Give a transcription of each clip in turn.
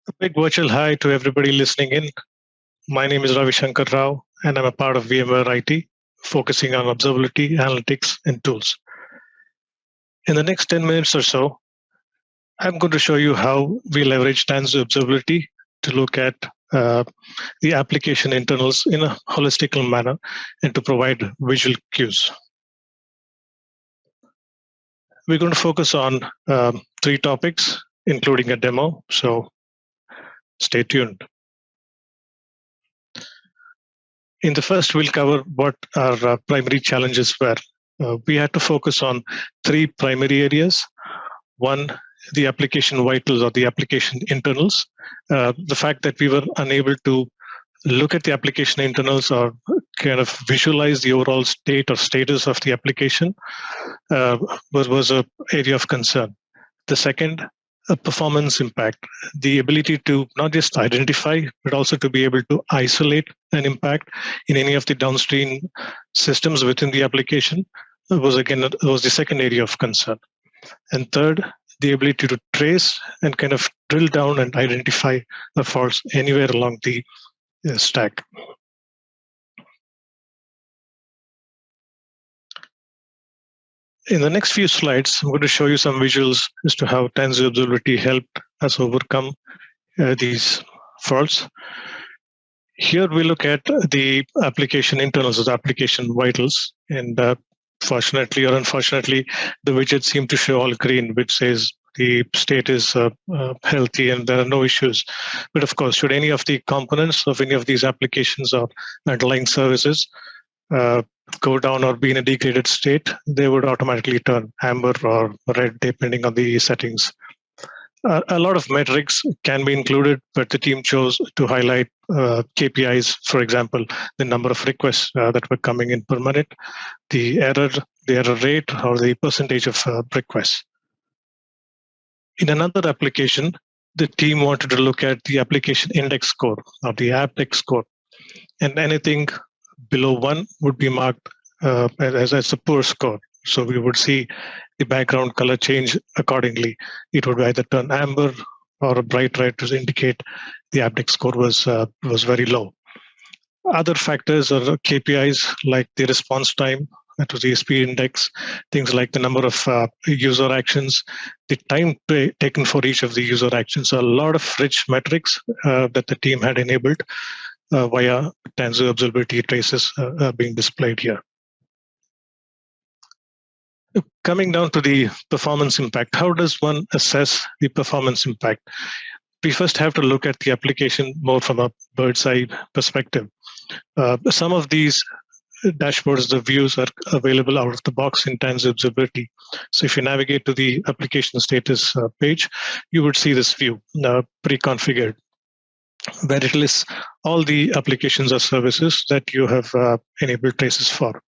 A big virtual hi to everybody listening in. My name is Ravishankar Rao, and I'm a part of VMware IT, focusing on observability, analytics, and tools. In the next 10 minutes or so, I'm going to show you how we leverage Tanzu Observability to look at the application internals in a holistical manner and to provide visual cues. We're going to focus on 3 topics, including a demo, so stay tuned. In the first, we'll cover what our primary challenges were. We had to focus on 3 primary areas. One, the application vitals or the application internals. The fact that we were unable to look at the application internals or kind of visualize the overall state or status of the application was an area of concern. The second, a performance impact, the ability to not just identify, but also to be able to isolate an impact in any of the downstream systems within the application was the second area of concern. And third, the ability to trace and kind of drill down and identify the faults anywhere along the stack. In the next few slides, I'm going to show you some visuals as to how Tanzu Observability helped us overcome these faults. Here we look at the application internals, the application vitals, and fortunately or unfortunately, the widgets seem to show all green, which says the state is healthy and there are no issues. But of course, should any of the components of any of these applications or underlying services go down or be in a degraded state, they would automatically turn amber or red depending on the settings. A lot of metrics can be included, but the team chose to highlight KPIs, for example, the number of requests that were coming in per minute, the error rate, or the percentage of requests. In another application, the team wanted to look at the application index score or the aptX score, and anything below 1 would be marked as a poor score. So we would see the background color change accordingly. It would either turn amber or a bright red to indicate the aptX score was very low. Other factors or KPIs like the response time, that was the speed index, things like the number of user actions, the time taken for each of the user actions. So a lot of rich metrics that the team had enabled via Tanzu Observability Traces being displayed here. Coming down to the performance impact, how does one assess the performance impact? We first have to look at the application more from a bird's eye perspective. Some of these dashboards, the views are available out of the box in Tanzu Observability. So if you navigate to the application status page, you would see this view pre-configured, where it lists all the applications or services that you have enabled traces for.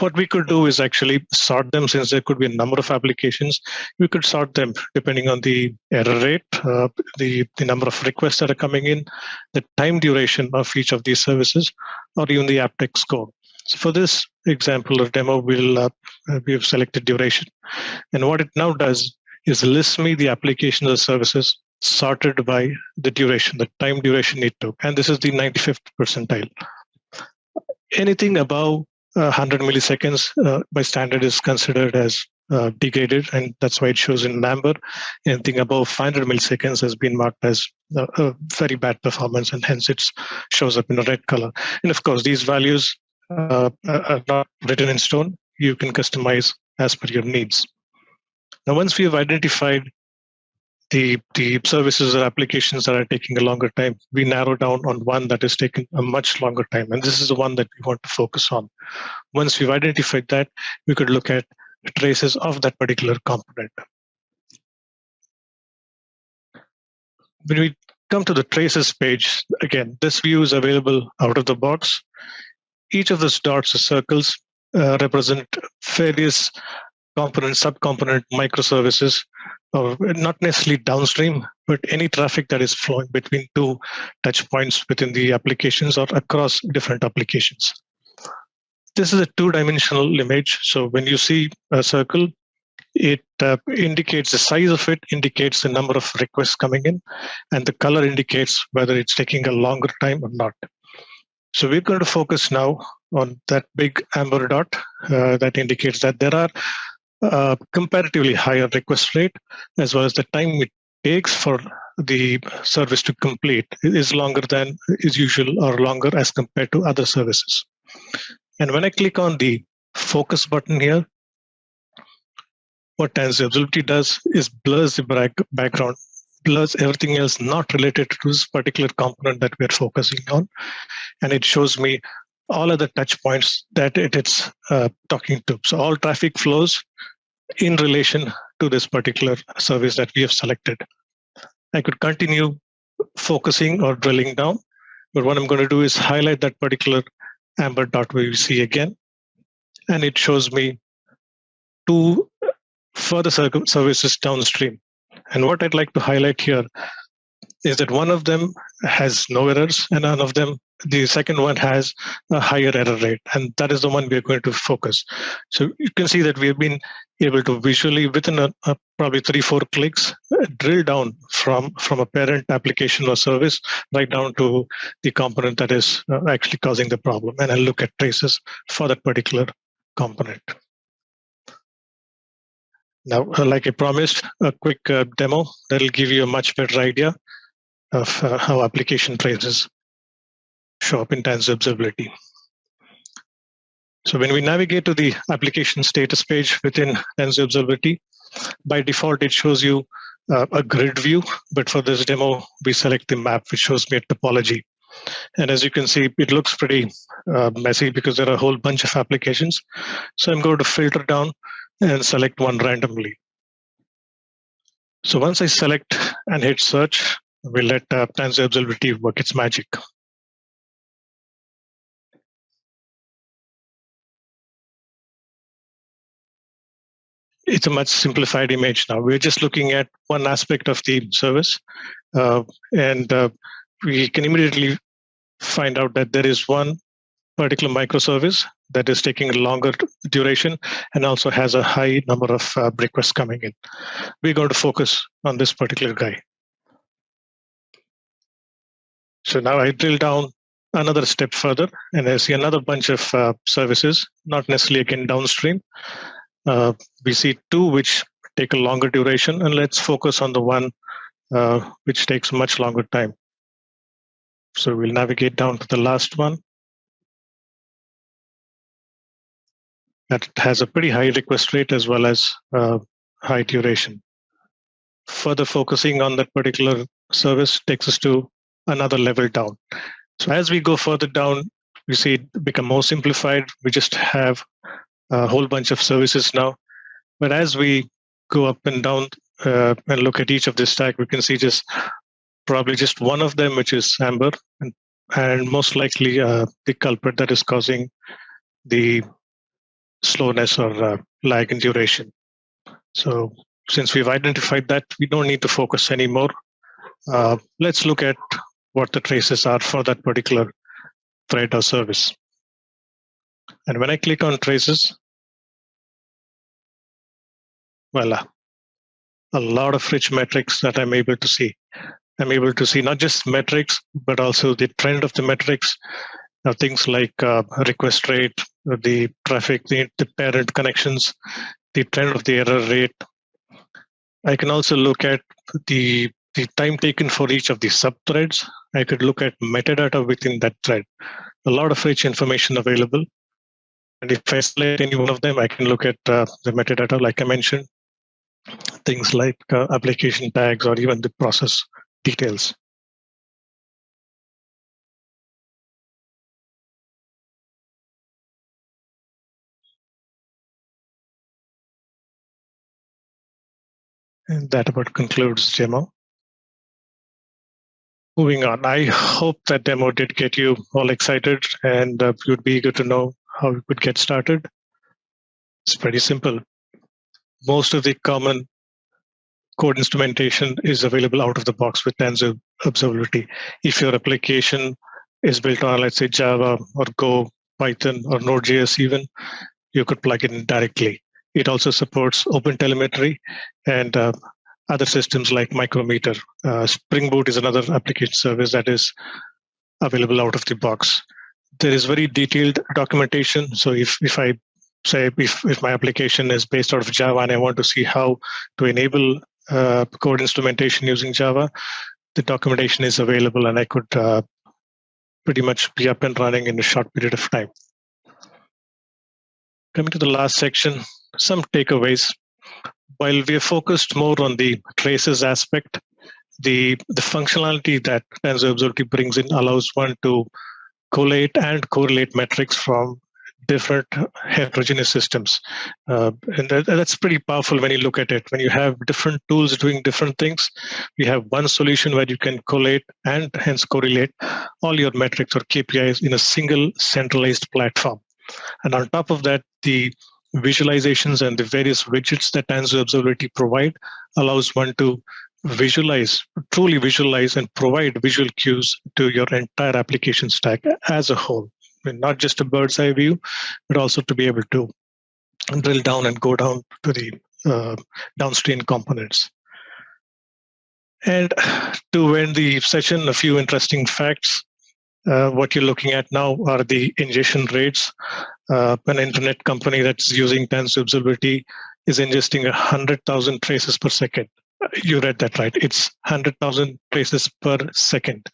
What we could do is actually sort them, since there could be a number of applications. We could sort them depending on the error rate, the number of requests that are coming in, the time duration of each of these services, or even the aptX score. So for this example or demo, we have selected duration. And what it now does is list me the applications or services sorted by the duration, the time duration it took. And this is the 95th percentile. Anything above 100 milliseconds by standard is considered as degraded, and that's why it shows in amber. Anything above 500 milliseconds has been marked as a very bad performance, and hence it shows up in a red color. And of course, these values are not written in stone. You can customize as per your needs. Now, once we have identified the services or applications that are taking a longer time, we narrow down on one that is taking a much longer time. And this is the one that we want to focus on. Once we've identified that, we could look at traces of that particular component. When we come to the traces page, again, this view is available out of the box. Each of those dots or circles represent various component, subcomponent microservices, or not necessarily downstream, but any traffic that is flowing between 2 touch points within the applications or across different applications. This is a 2-dimensional image. So when you see a circle, It indicates the size of it, indicates the number of requests coming in, and the color indicates whether it's taking a longer time or not. So we're going to focus now on that big amber dot that indicates that there are comparatively higher request rate, as well as the time it takes for the service to complete is longer than is usual or longer as compared to other services. And when I click on the focus button here, what TanzuTM does is blurs the background, blurs everything else not related to this particular component that we're focusing on. And it shows me all other touch points that it's talking to. So all traffic flows in relation to this particular service that we have selected. I could continue focusing or drilling down, but what I'm going to do is highlight that particular amber dot where you see again, and it shows me two further services downstream. And what I'd like to highlight here is that one of them has no errors, and none of them, the second one has a higher error rate, and that is the one we're going to focus. So you can see that we have been able to visually, within probably 3-4 clicks, drill down from a parent application or service right down to the component that is actually causing the problem, and I'll look at traces for that particular component. Now, like I promised, a quick demo that'll give you a much better idea of how application traces show up in Tanzu Observability. So when we navigate to the application status page within Tanzu Observability, by default, it shows you a grid view. But for this demo, we select the map, which shows me a topology. And as you can see, it looks pretty messy because there are a whole bunch of applications. So I'm going to filter down and select one randomly. So once I select and hit search, we'll let Tanzu Observability work its magic. It's a much simplified image now. We're just looking at one aspect of the service, and we can immediately find out that there is one particular microservice that is taking a longer duration and also has a high number of requests coming in. We're going to focus on this particular guy. So now I drill down another step further, and I see another bunch of services, not necessarily again downstream. We see two which take a longer duration, and let's focus on the one which takes much longer time. So we'll navigate down to the last one. That has a pretty high request rate as well as high duration. Further focusing on that particular service takes us to another level down. So as we go further down, we see it become more simplified. We just have a whole bunch of services now. But as we go up and down and look at each of this stack, we can see probably just one of them, which is Amber, and most likely the culprit that is causing the slowness or lag in duration. So since we've identified that, we don't need to focus anymore. Let's look at what the traces are for that particular thread or service. And when I click on traces, voila, a lot of rich metrics that I'm able to see. I'm able to see not just metrics, but also the trend of the metrics, things like request rate, the traffic, the parent connections, the trend of the error rate. I can also look at the time taken for each of the subthreads. I could look at metadata within that thread. A lot of rich information available. And if I select any one of them, I can look at the metadata, like I mentioned, things like application tags or even the process details. And that about concludes demo. Moving on, I hope that demo did get you all excited and you'd be eager to know how you could get started. It's pretty simple. Most of the common code instrumentation is available out of the box with Tanzu Observability. If your application is built on, let's say, Java or Go, Python, or Node.js even, you could plug it in directly. It also supports OpenTelemetry and other systems like Micrometer. Spring Boot is another application service that is available out of the box. There is very detailed documentation. So if I say if my application is based out of Java and I want to see how to enable code instrumentation using Java, the documentation is available, and I could pretty much be up and running in a short period of time. Coming to the last section, some takeaways. While we are focused more on the traces aspect, the functionality that TanzuObservability brings in allows one to collate and correlate metrics from different heterogeneous systems. And that's pretty powerful when you look at it. When you have different tools doing different things, you have one solution where you can collate and hence correlate all your metrics or KPIs in a single centralized platform. And on top of that, the visualizations and the various widgets that TanzuObservability provide allows one to truly visualize and provide visual cues to your entire application stack as a whole. I mean, not just a bird's eye view, but also to be able to drill down and go down to the downstream components. And to end the session, a few interesting facts. What you're looking at now are the ingestion rates. An internet company that's using TanzuObservability is ingesting 100,000 traces per second. You read that right. It's 100,000 traces per second.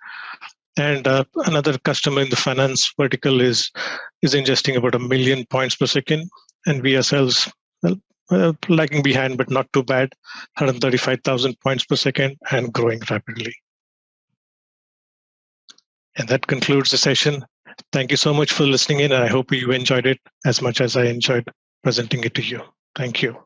And another customer in the finance vertical is ingesting about 1 million points per second. And we ourselves, lagging behind, but not too bad, 135,000 points per second and growing rapidly. And that concludes the session. Thank you so much for listening in, and I hope you enjoyed it as much as I enjoyed presenting it to you. Thank you.